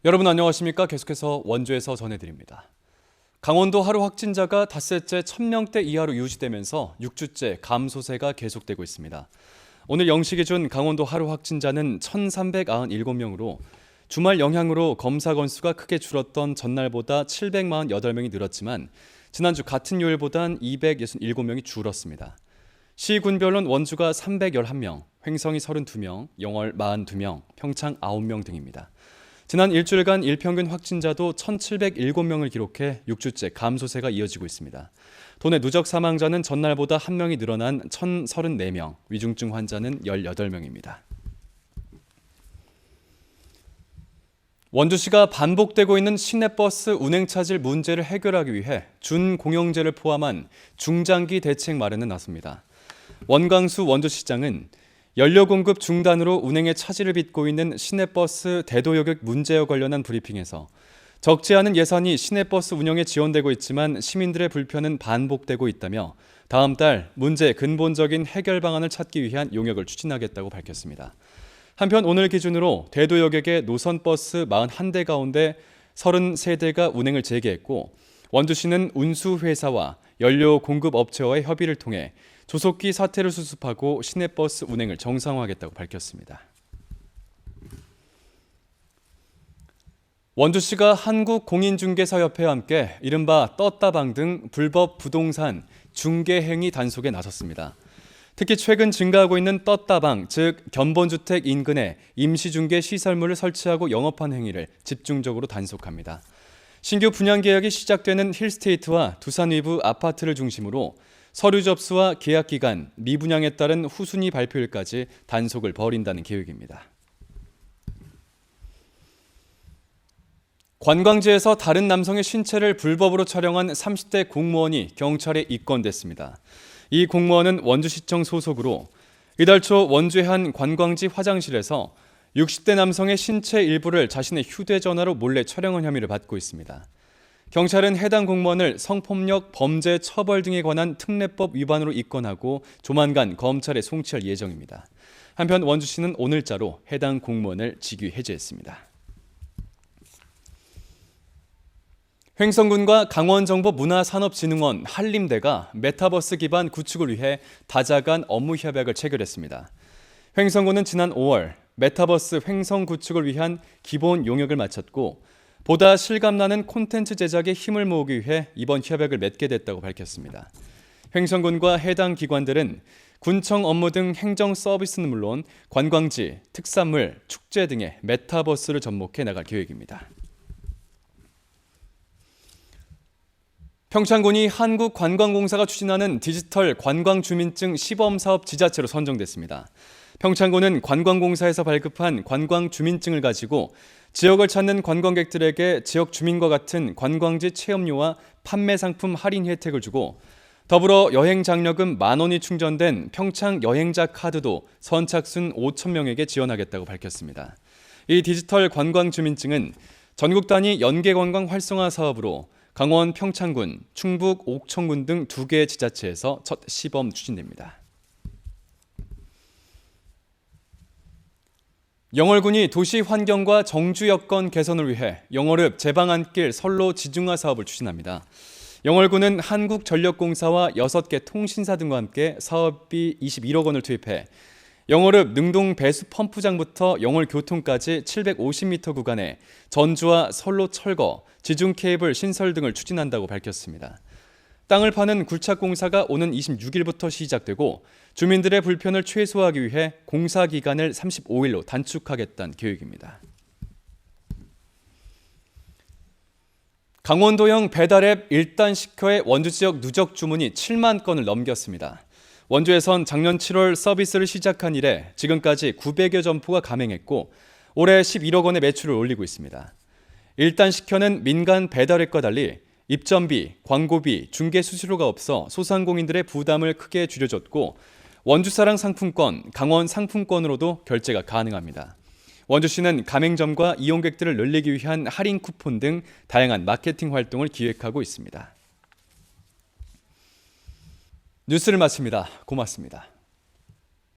여러분 안녕하십니까? 계속해서 원주에서 전해드립니다. 강원도 하루 확진자가 닷새째 1000명대 이하로 유지되면서 6주째 감소세가 계속되고 있습니다. 오늘 0시 기준 강원도 하루 확진자는 1397명으로 주말 영향으로 검사 건수가 크게 줄었던 전날보다 748명이 늘었지만 지난주 같은 요일보단 267명이 줄었습니다. 시군별로는 원주가 311명, 횡성이 32명, 영월 42명, 평창 9명 등입니다. 지난 일주일간 일평균 확진자도 1707명을 기록해 6주째 감소세가 이어지고 있습니다. 도내 누적 사망자는 전날보다 1명이 늘어난 1034명, 위중증 환자는 18명입니다. 원주시가 반복되고 있는 시내버스 운행 차질 문제를 해결하기 위해 준공영제를 포함한 중장기 대책 마련에 나섭니다. 원광수 원주시장은 연료 공급 중단으로 운행에 차질을 빚고 있는 시내버스 대도여객 문제와 관련한 브리핑에서 적지 않은 예산이 시내버스 운영에 지원되고 있지만 시민들의 불편은 반복되고 있다며 다음 달 문제 근본적인 해결 방안을 찾기 위한 용역을 추진하겠다고 밝혔습니다. 한편 오늘 기준으로 대도여객의 노선버스 41대 가운데 33대가 운행을 재개했고 원주시는 운수회사와 연료 공급업체와의 협의를 통해 조속히 사태를 수습하고 시내버스 운행을 정상화하겠다고 밝혔습니다. 원주시가 한국공인중개사협회와 함께 이른바 떴다방 등 불법 부동산 중개행위 단속에 나섰습니다. 특히 최근 증가하고 있는 떴다방, 즉 견본주택 인근에 임시중개 시설물을 설치하고 영업한 행위를 집중적으로 단속합니다. 신규 분양 계약이 시작되는 힐스테이트와 두산 위브 아파트를 중심으로 서류 접수와 계약 기간, 미분양에 따른 후순위 발표일까지 단속을 벌인다는 계획입니다. 관광지에서 다른 남성의 신체를 불법으로 촬영한 30대 공무원이 경찰에 입건됐습니다. 이 공무원은 원주시청 소속으로 이달 초 원주의 한 관광지 화장실에서 60대 남성의 신체 일부를 자신의 휴대전화로 몰래 촬영한 혐의를 받고 있습니다. 경찰은 해당 공무원을 성폭력 범죄 처벌 등에 관한 특례법 위반으로 입건하고 조만간 검찰에 송치할 예정입니다. 한편 원주시는 오늘자로 해당 공무원을 직위 해제했습니다. 횡성군과 강원정보문화산업진흥원 한림대가 메타버스 기반 구축을 위해 다자간 업무 협약을 체결했습니다. 횡성군은 지난 5월 메타버스 횡성 구축을 위한 기본 용역을 마쳤고 보다 실감나는 콘텐츠 제작에 힘을 모으기 위해 이번 협약을 맺게 됐다고 밝혔습니다. 횡성군과 해당 기관들은 군청 업무 등 행정 서비스는 물론 관광지, 특산물, 축제 등의 메타버스를 접목해 나갈 계획입니다. 평창군이 한국관광공사가 추진하는 디지털 관광주민증 시범사업 지자체로 선정됐습니다. 평창군은 관광공사에서 발급한 관광주민증을 가지고 지역을 찾는 관광객들에게 지역 주민과 같은 관광지 체험료와 판매 상품 할인 혜택을 주고 더불어 여행 장려금 10,000원이 충전된 평창 여행자 카드도 선착순 5,000명에게 지원하겠다고 밝혔습니다. 이 디지털 관광주민증은 전국 단위 연계관광 활성화 사업으로 강원 평창군, 충북 옥천군 등 2개 지자체에서 첫 시범 추진됩니다. 영월군이 도시 환경과 정주 여건 개선을 위해 영월읍 제방안길 선로 지중화 사업을 추진합니다. 영월군은 한국전력공사와 6개 통신사 등과 함께 사업비 21억 원을 투입해 영월읍 능동 배수 펌프장부터 영월교통까지 750m 구간에 전주와 선로 철거, 지중 케이블 신설 등을 추진한다고 밝혔습니다. 땅을 파는 굴착공사가 오는 26일부터 시작되고 주민들의 불편을 최소화하기 위해 공사 기간을 35일로 단축하겠다는 계획입니다. 강원도형 배달앱 일단 식혀의 원주 지역 누적 주문이 7만 건을 넘겼습니다. 원주에선 작년 7월 서비스를 시작한 이래 지금까지 900여 점포가 가맹했고 올해 11억 원의 매출을 올리고 있습니다. 일단 식혀는 민간 배달앱과 달리 입점비, 광고비, 중개 수수료가 없어 소상공인들의 부담을 크게 줄여줬고 원주사랑 상품권, 강원 상품권으로도 결제가 가능합니다. 원주시는 가맹점과 이용객들을 늘리기 위한 할인 쿠폰 등 다양한 마케팅 활동을 기획하고 있습니다. 뉴스를 마칩니다. 고맙습니다.